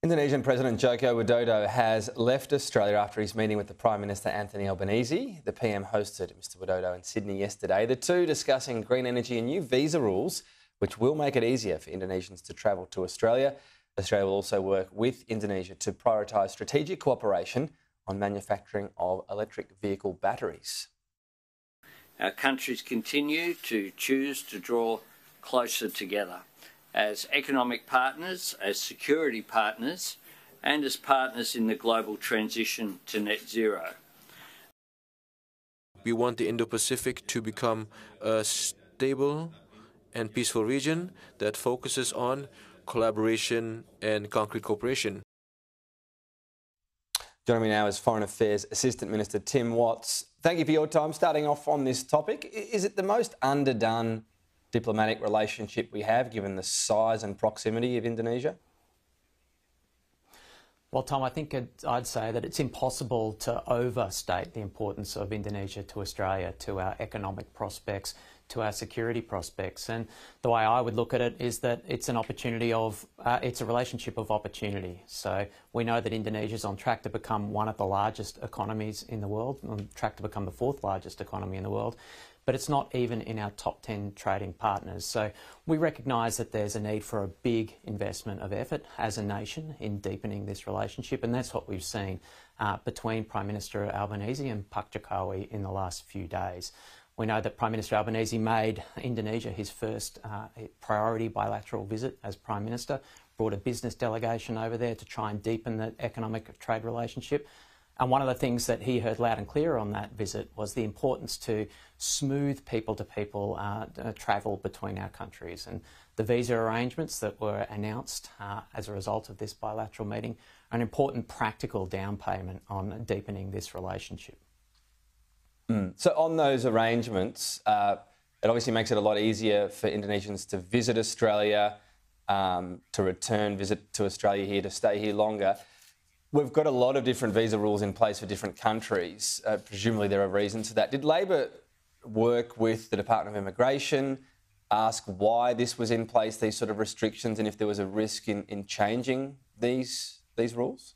Indonesian President Joko Widodo has left Australia after his meeting with the Prime Minister Anthony Albanese. The PM hosted Mr Widodo in Sydney yesterday, the two discussing green energy and new visa rules, which will make it easier for Indonesians to travel to Australia. Australia will also work with Indonesia to prioritise strategic cooperation on manufacturing of electric vehicle batteries. Our countries continue to choose to draw closer together as economic partners, as security partners, and as partners in the global transition to net zero. We want the Indo-Pacific to become a stable and peaceful region that focuses on collaboration and concrete cooperation. Joining me now is Foreign Affairs Assistant Minister Tim Watts. Thank you for your time. Starting off on this topic, is it the most underdone diplomatic relationship we have, given the size and proximity of Indonesia? Well, Tom, I think I'd say that it's impossible to overstate the importance of Indonesia to Australia, to our economic prospects, to our security prospects. And the way I would look at it is that it's an opportunity of, it's a relationship of opportunity. So we know that Indonesia is on track to become one of the largest economies in the world, on track to become the fourth largest economy in the world. But it's not even in our top 10 trading partners. So we recognise that there's a need for a big investment of effort as a nation in deepening this relationship, and that's what we've seen between Prime Minister Albanese and Pak Jokowi in the last few days. We know that Prime Minister Albanese made Indonesia his first priority bilateral visit as Prime Minister, brought a business delegation over there to try and deepen the economic trade relationship. And one of the things that he heard loud and clear on that visit was the importance to smooth people-to-people travel between our countries. And the visa arrangements that were announced as a result of this bilateral meeting are an important practical down payment on deepening this relationship. So on those arrangements, it obviously makes it a lot easier for Indonesians to visit Australia, to return visit to Australia here, to stay here longer. We've got a lot of different visa rules in place for different countries. Presumably there are reasons for that. Did Labor work with the Department of Immigration, ask why this was in place, these sort of restrictions, and if there was a risk in changing these rules?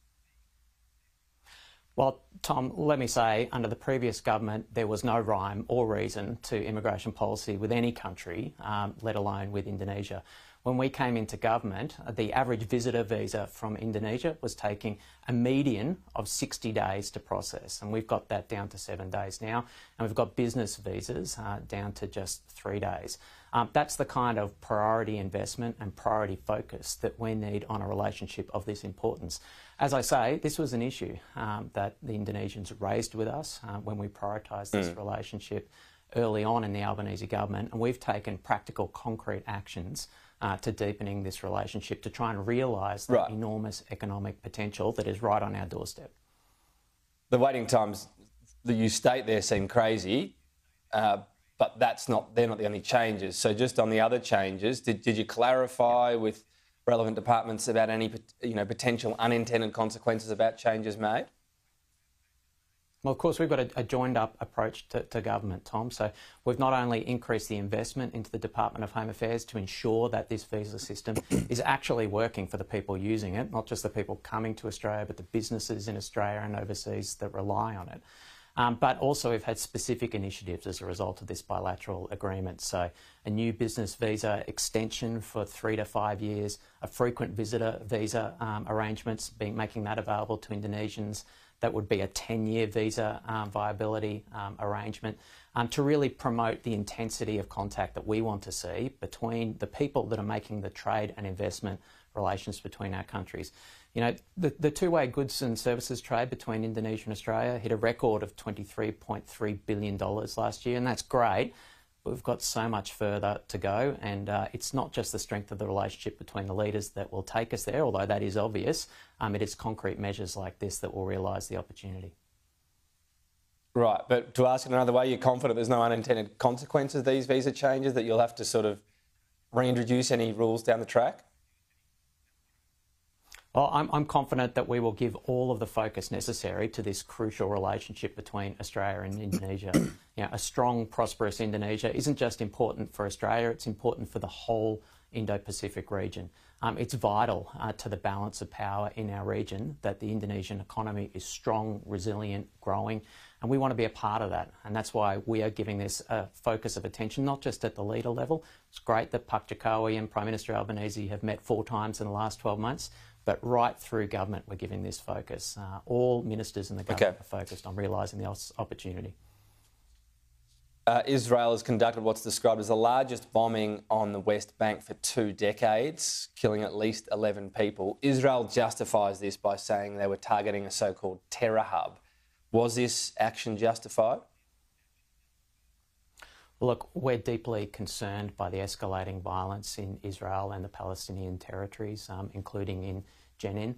Well, Tom, let me say, under the previous government, there was no rhyme or reason to immigration policy with any country, let alone with Indonesia. When we came into government, the average visitor visa from Indonesia was taking a median of 60 days to process, and we've got that down to 7 days now, and we've got business visas down to just 3 days. That's the kind of priority investment and priority focus that we need on a relationship of this importance. As I say, this was an issue that the Indonesians raised with us when we prioritised this relationship early on in the Albanese government, and we've taken practical, concrete actions to deepening this relationship to try and realise the enormous economic potential that is right on our doorstep. The waiting times that you state there seem crazy, but they're not the only changes. So just on the other changes, did you clarify with relevant departments about any potential unintended consequences about changes made? Well, of course, we've got a joined-up approach to government, Tom. So we've not only increased the investment into the Department of Home Affairs to ensure that this visa system is actually working for the people using it, not just the people coming to Australia, but the businesses in Australia and overseas that rely on it. But also we've had specific initiatives as a result of this bilateral agreement. So a new business visa extension for 3 to 5 years, a frequent visitor visa arrangements, making that available to Indonesians. That would be a 10-year visa viability arrangement to really promote the intensity of contact that we want to see between the people that are making the trade and investment relations between our countries. You know, the two-way goods and services trade between Indonesia and Australia hit a record of $23.3 billion last year, and that's great. We've got so much further to go, and it's not just the strength of the relationship between the leaders that will take us there, although that is obvious. It is concrete measures like this that will realise the opportunity. Right, but to ask it another way, you're confident there's no unintended consequences of these visa changes, that you'll have to sort of reintroduce any rules down the track? Well, I'm confident that we will give all of the focus necessary to this crucial relationship between Australia and Indonesia. You know, a strong, prosperous Indonesia isn't just important for Australia, it's important for the whole Indo-Pacific region. It's vital to the balance of power in our region that the Indonesian economy is strong, resilient, growing, and we want to be a part of that. And that's why we are giving this a focus of attention, not just at the leader level. It's great that Pak Jokowi and Prime Minister Albanese have met 4 times in the last 12 months, but right through government we're giving this focus. All ministers in the government are focused on realising the opportunity. Israel has conducted what's described as the largest bombing on the West Bank for 2 decades, killing at least 11 people. Israel justifies this by saying they were targeting a so-called terror hub. Was this action justified? Well, look, we're deeply concerned by the escalating violence in Israel and the Palestinian territories, including in Jenin.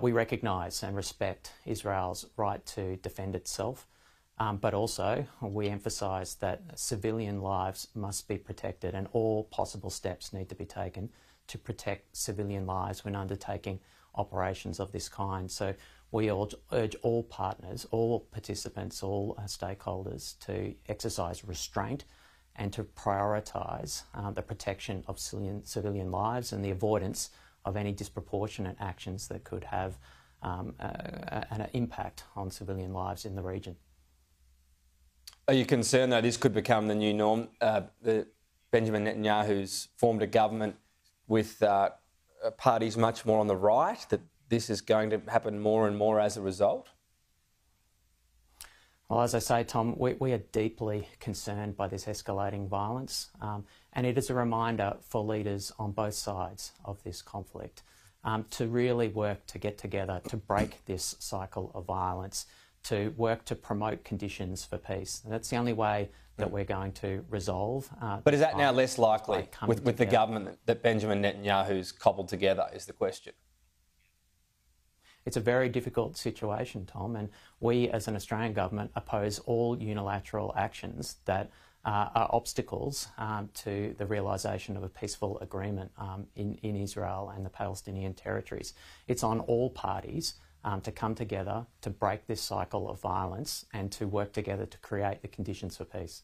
We recognise and respect Israel's right to defend itself. But also we emphasise that civilian lives must be protected and all possible steps need to be taken to protect civilian lives when undertaking operations of this kind. So we urge all partners, all participants, all stakeholders to exercise restraint and to prioritise the protection of civilian lives and the avoidance of any disproportionate actions that could have an impact on civilian lives in the region. Are you concerned that this could become the new norm? Benjamin Netanyahu's formed a government with parties much more on the right, that this is going to happen more and more as a result? Well, as I say, Tom, we are deeply concerned by this escalating violence, and it is a reminder for leaders on both sides of this conflict to really work to get together to break this cycle of violence, to work to promote conditions for peace. And that's the only way that we're going to resolve. But is that now less likely with the government that Benjamin Netanyahu's cobbled together, is the question? It's a very difficult situation, Tom, and we as an Australian government oppose all unilateral actions that are obstacles to the realisation of a peaceful agreement in Israel and the Palestinian territories. It's on all parties to come together to break this cycle of violence and to work together to create the conditions for peace.